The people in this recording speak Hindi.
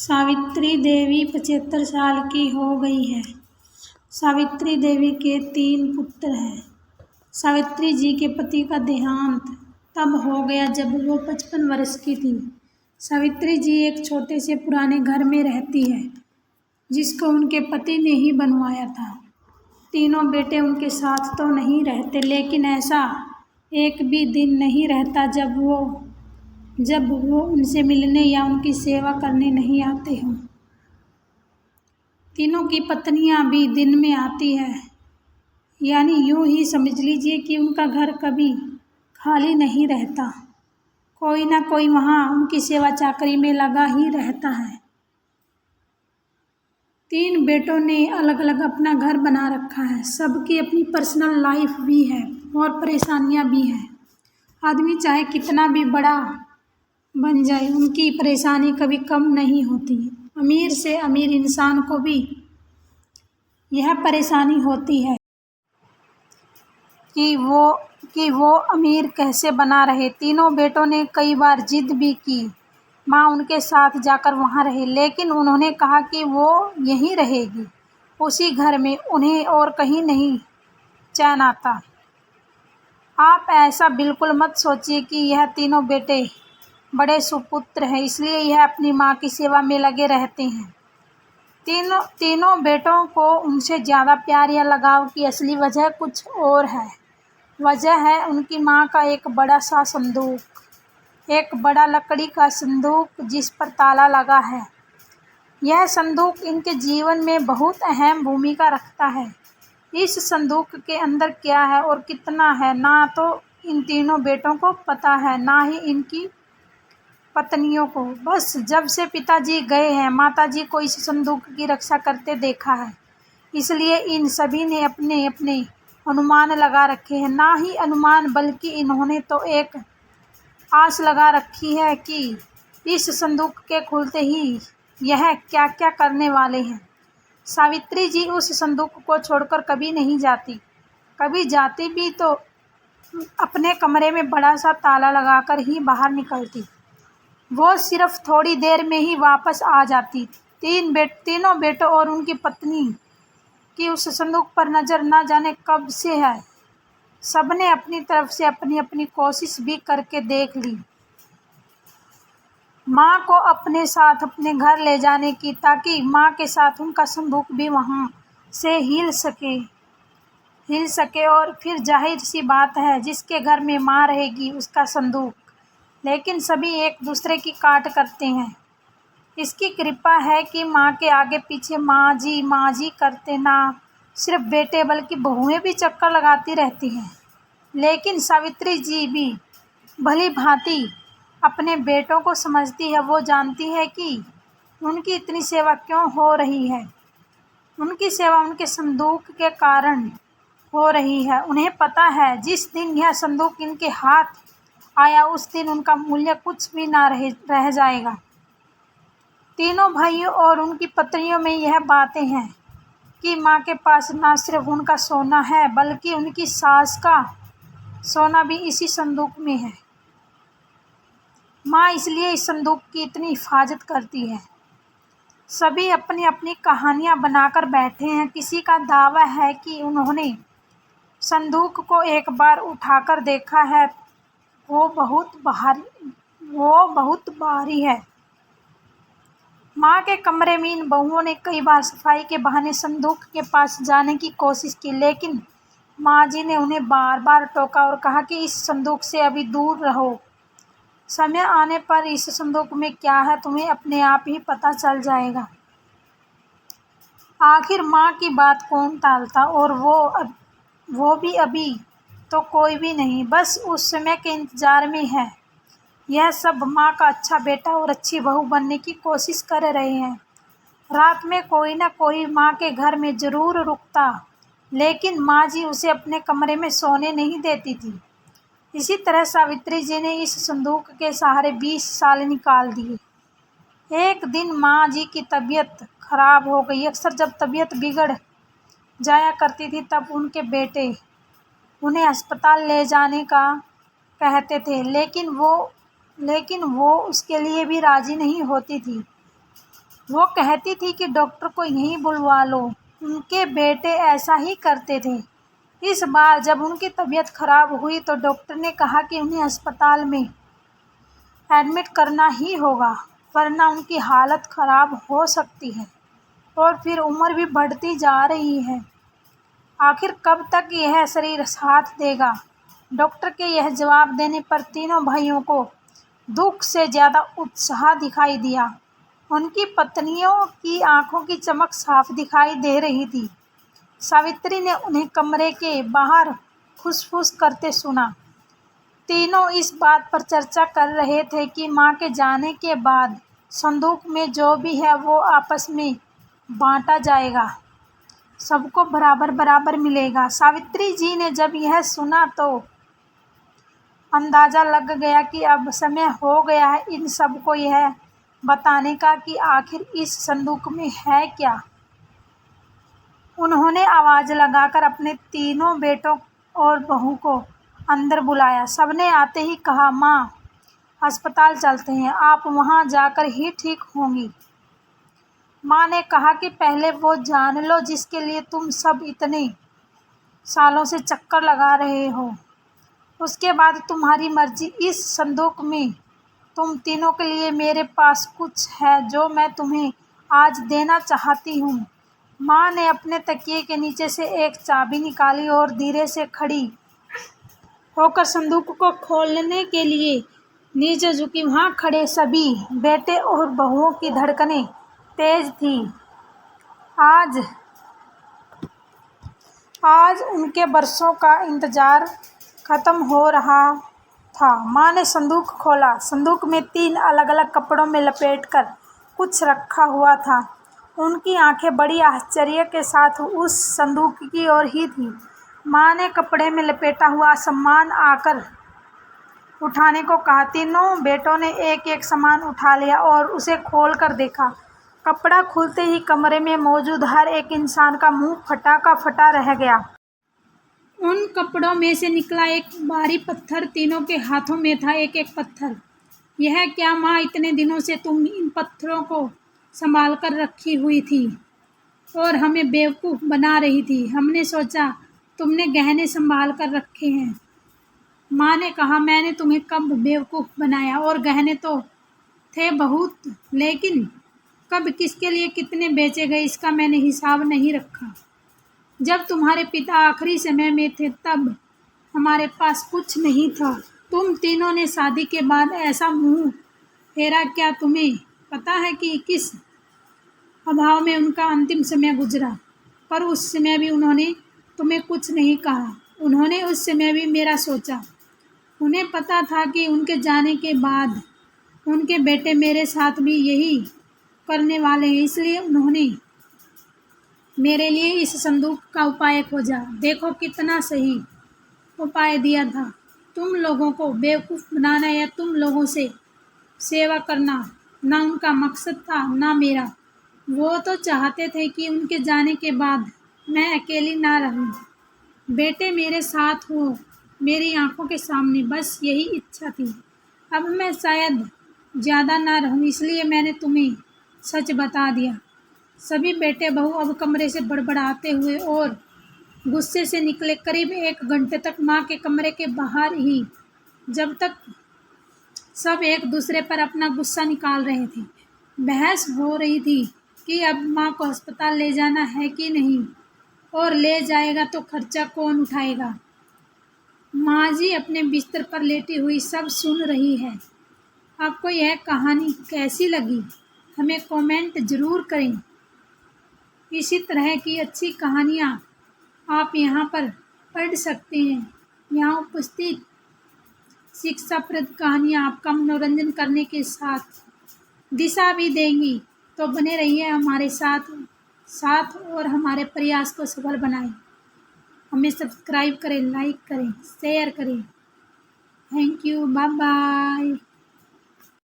सावित्री देवी 75 साल की हो गई है। सावित्री देवी के 3 पुत्र हैं। सावित्री जी के पति का देहांत तब हो गया जब वो 55 वर्ष की थी। सावित्री जी एक छोटे से पुराने घर में रहती है जिसको उनके पति ने ही बनवाया था। तीनों बेटे उनके साथ तो नहीं रहते, लेकिन ऐसा एक भी दिन नहीं रहता जब वो उनसे मिलने या उनकी सेवा करने नहीं आते हों। तीनों की पत्नियां भी दिन में आती है, यानी यूं ही समझ लीजिए कि उनका घर कभी खाली नहीं रहता। कोई ना कोई वहाँ उनकी सेवा चाकरी में लगा ही रहता है। 3 बेटों ने अलग अलग अपना घर बना रखा है। सबकी अपनी पर्सनल लाइफ भी है और परेशानियां भी हैं। आदमी चाहे कितना भी बड़ा बन जाए, उनकी परेशानी कभी कम नहीं होती। अमीर से अमीर इंसान को भी यह परेशानी होती है कि वो अमीर कैसे बना रहे। तीनों बेटों ने कई बार जिद भी की, माँ उनके साथ जाकर वहाँ रहे, लेकिन उन्होंने कहा कि वो यहीं रहेगी, उसी घर में, उन्हें और कहीं नहीं चैन आता। आप ऐसा बिल्कुल मत सोचिए कि यह तीनों बेटे बड़े सुपुत्र हैं, इसलिए यह अपनी माँ की सेवा में लगे रहते हैं। तीनों बेटों को उनसे ज़्यादा प्यार या लगाव की असली वजह कुछ और है। वजह है उनकी माँ का एक बड़ा सा संदूक, एक बड़ा लकड़ी का संदूक जिस पर ताला लगा है। यह संदूक इनके जीवन में बहुत अहम भूमिका रखता है। इस संदूक के अंदर क्या है और कितना है, ना तो इन तीनों बेटों को पता है, ना ही इनकी पत्नियों को। बस जब से पिताजी गए हैं, माताजी को इस संदूक की रक्षा करते देखा है, इसलिए इन सभी ने अपने अपने अनुमान लगा रखे हैं। ना ही अनुमान, बल्कि इन्होंने तो एक आस लगा रखी है कि इस संदूक के खुलते ही यह क्या क्या करने वाले हैं। सावित्री जी उस संदूक को छोड़कर कभी नहीं जाती। कभी जाती भी तो अपने कमरे में बड़ा सा ताला लगाकर ही बाहर निकलती। वो सिर्फ थोड़ी देर में ही वापस आ जाती। तीनों बेटों और उनकी पत्नी की उस संदूक पर नज़र ना जाने कब से है। सबने अपनी तरफ से अपनी अपनी कोशिश भी करके देख ली माँ को अपने साथ अपने घर ले जाने की, ताकि माँ के साथ उनका संदूक भी वहाँ से हिल सके। और फिर जाहिर सी बात है, जिसके घर में माँ रहेगी उसका संदूक। लेकिन सभी एक दूसरे की काट करते हैं। इसकी कृपा है कि माँ के आगे पीछे माँ जी करते ना सिर्फ बेटे बल्कि बहुएं भी चक्कर लगाती रहती हैं। लेकिन सावित्री जी भी भली भांति अपने बेटों को समझती है। वो जानती है कि उनकी इतनी सेवा क्यों हो रही है। उनकी सेवा उनके संदूक के कारण हो रही है। उन्हें पता है, जिस दिन यह संदूक इनके हाथ आया उस दिन उनका मूल्य कुछ भी ना रह जाएगा। तीनों भाइयों और उनकी पत्नियों में यह बातें हैं कि माँ के पास ना सिर्फ उनका सोना है, बल्कि उनकी सास का सोना भी इसी संदूक में है। माँ इसलिए इस संदूक की इतनी हिफाजत करती है। सभी अपनी अपनी कहानियाँ बनाकर बैठे हैं। किसी का दावा है कि उन्होंने संदूक को एक बार उठाकर देखा है, वो बहुत भारी है। माँ के कमरे में इन बहुओं ने कई बार सफाई के बहाने संदूक के पास जाने की कोशिश की, लेकिन माँ जी ने उन्हें बार बार टोका और कहा कि इस संदूक से अभी दूर रहो। समय आने पर इस संदूक में क्या है तुम्हें अपने आप ही पता चल जाएगा। आखिर माँ की बात कौन टालता, और वो भी अभी तो कोई भी नहीं, बस उस समय के इंतजार में है। यह सब माँ का अच्छा बेटा और अच्छी बहू बनने की कोशिश कर रहे हैं। रात में कोई ना कोई माँ के घर में ज़रूर रुकता, लेकिन माँ जी उसे अपने कमरे में सोने नहीं देती थी। इसी तरह सावित्री जी ने इस संदूक के सहारे 20 साल निकाल दिए। एक दिन माँ जी की तबीयत खराब हो गई। अक्सर जब तबीयत बिगड़ जाया करती थी तब उनके बेटे उन्हें अस्पताल ले जाने का कहते थे, लेकिन वो उसके लिए भी राजी नहीं होती थी। वो कहती थी कि डॉक्टर को यहीं बुलवा लो, उनके बेटे ऐसा ही करते थे। इस बार जब उनकी तबीयत खराब हुई तो डॉक्टर ने कहा कि उन्हें अस्पताल में एडमिट करना ही होगा, वरना उनकी हालत खराब हो सकती है और फिर उम्र भी बढ़ती जा रही है। आखिर कब तक यह शरीर साथ देगा? डॉक्टर के यह जवाब देने पर तीनों भाइयों को दुख से ज़्यादा उत्साह दिखाई दिया। उनकी पत्नियों की आंखों की चमक साफ दिखाई दे रही थी। सावित्री ने उन्हें कमरे के बाहर फुसफुस करते सुना। तीनों इस बात पर चर्चा कर रहे थे कि माँ के जाने के बाद संदूक में जो भी है वो आपस में बांटा जाएगा, सबको बराबर बराबर मिलेगा। सावित्री जी ने जब यह सुना तो अंदाज़ा लग गया कि अब समय हो गया है इन सबको यह बताने का कि आखिर इस संदूक में है क्या। उन्होंने आवाज़ लगाकर अपने तीनों बेटों और बहू को अंदर बुलाया। सबने आते ही कहा, माँ, अस्पताल चलते हैं, आप वहाँ जाकर ही ठीक होंगी। माँ ने कहा कि पहले वो जान लो जिसके लिए तुम सब इतने सालों से चक्कर लगा रहे हो, उसके बाद तुम्हारी मर्जी। इस संदूक में तुम तीनों के लिए मेरे पास कुछ है जो मैं तुम्हें आज देना चाहती हूँ। माँ ने अपने तकिए के नीचे से एक चाबी निकाली और धीरे से खड़ी होकर संदूक को खोलने के लिए नीचे झुकी। वहाँ खड़े सभी बेटे और बहुओं की धड़कनें तेज थी। आज उनके बरसों का इंतजार खत्म हो रहा था। माँ ने संदूक खोला। संदूक में 3 अलग अलग कपड़ों में लपेटकर कुछ रखा हुआ था। उनकी आंखें बड़ी आश्चर्य के साथ उस संदूक की ओर ही थी। माँ ने कपड़े में लपेटा हुआ सामान आकर उठाने को कहा। तीनों बेटों ने एक एक सामान उठा लिया और उसे खोल कर देखा। कपड़ा खुलते ही कमरे में मौजूद हर एक इंसान का मुंह फटा का फटा रह गया। उन कपड़ों में से निकला एक भारी पत्थर। तीनों के हाथों में था एक एक पत्थर। यह क्या माँ, इतने दिनों से तुम इन पत्थरों को संभाल कर रखी हुई थी और हमें बेवकूफ़ बना रही थी। हमने सोचा तुमने गहने संभाल कर रखे हैं। माँ ने कहा, मैंने तुम्हें कब बेवकूफ़ बनाया, और गहने तो थे बहुत, लेकिन कब किसके लिए कितने बेचे गए इसका मैंने हिसाब नहीं रखा। जब तुम्हारे पिता आखिरी समय में थे तब हमारे पास कुछ नहीं था। तुम तीनों ने शादी के बाद ऐसा मुंह फेरा। क्या तुम्हें पता है कि किस अभाव में उनका अंतिम समय गुजरा? पर उस समय भी उन्होंने तुम्हें कुछ नहीं कहा। उन्होंने उस समय भी मेरा सोचा। उन्हें पता था कि उनके जाने के बाद उनके बेटे मेरे साथ भी यही करने वाले हैं, इसलिए उन्होंने मेरे लिए इस संदूक का उपाय खोजा। देखो कितना सही उपाय दिया था। तुम लोगों को बेवकूफ़ बनाना या तुम लोगों से सेवा करना ना उनका मकसद था ना मेरा। वो तो चाहते थे कि उनके जाने के बाद मैं अकेली ना रहूं, बेटे मेरे साथ हो, मेरी आंखों के सामने, बस यही इच्छा थी। अब मैं शायद ज़्यादा ना रहूं, इसलिए मैंने तुम्हें सच बता दिया। सभी बेटे बहू अब कमरे से बड़बड़ाते हुए और गुस्से से निकले। करीब 1 घंटे तक माँ के कमरे के बाहर ही, जब तक सब एक दूसरे पर अपना गुस्सा निकाल रहे थे, बहस हो रही थी कि अब माँ को अस्पताल ले जाना है कि नहीं, और ले जाएगा तो खर्चा कौन उठाएगा। माँ जी अपने बिस्तर पर लेटी हुई सब सुन रही है। आपको यह कहानी कैसी लगी हमें कमेंट ज़रूर करें। इसी तरह की अच्छी कहानियाँ आप यहाँ पर पढ़ सकते हैं। यहाँ उपस्थित शिक्षाप्रद कहानियाँ आपका मनोरंजन करने के साथ दिशा भी देंगी। तो बने रहिए हमारे साथ और हमारे प्रयास को सफल बनाएं। हमें सब्सक्राइब करें, लाइक करें, शेयर करें। Thank you, bye bye.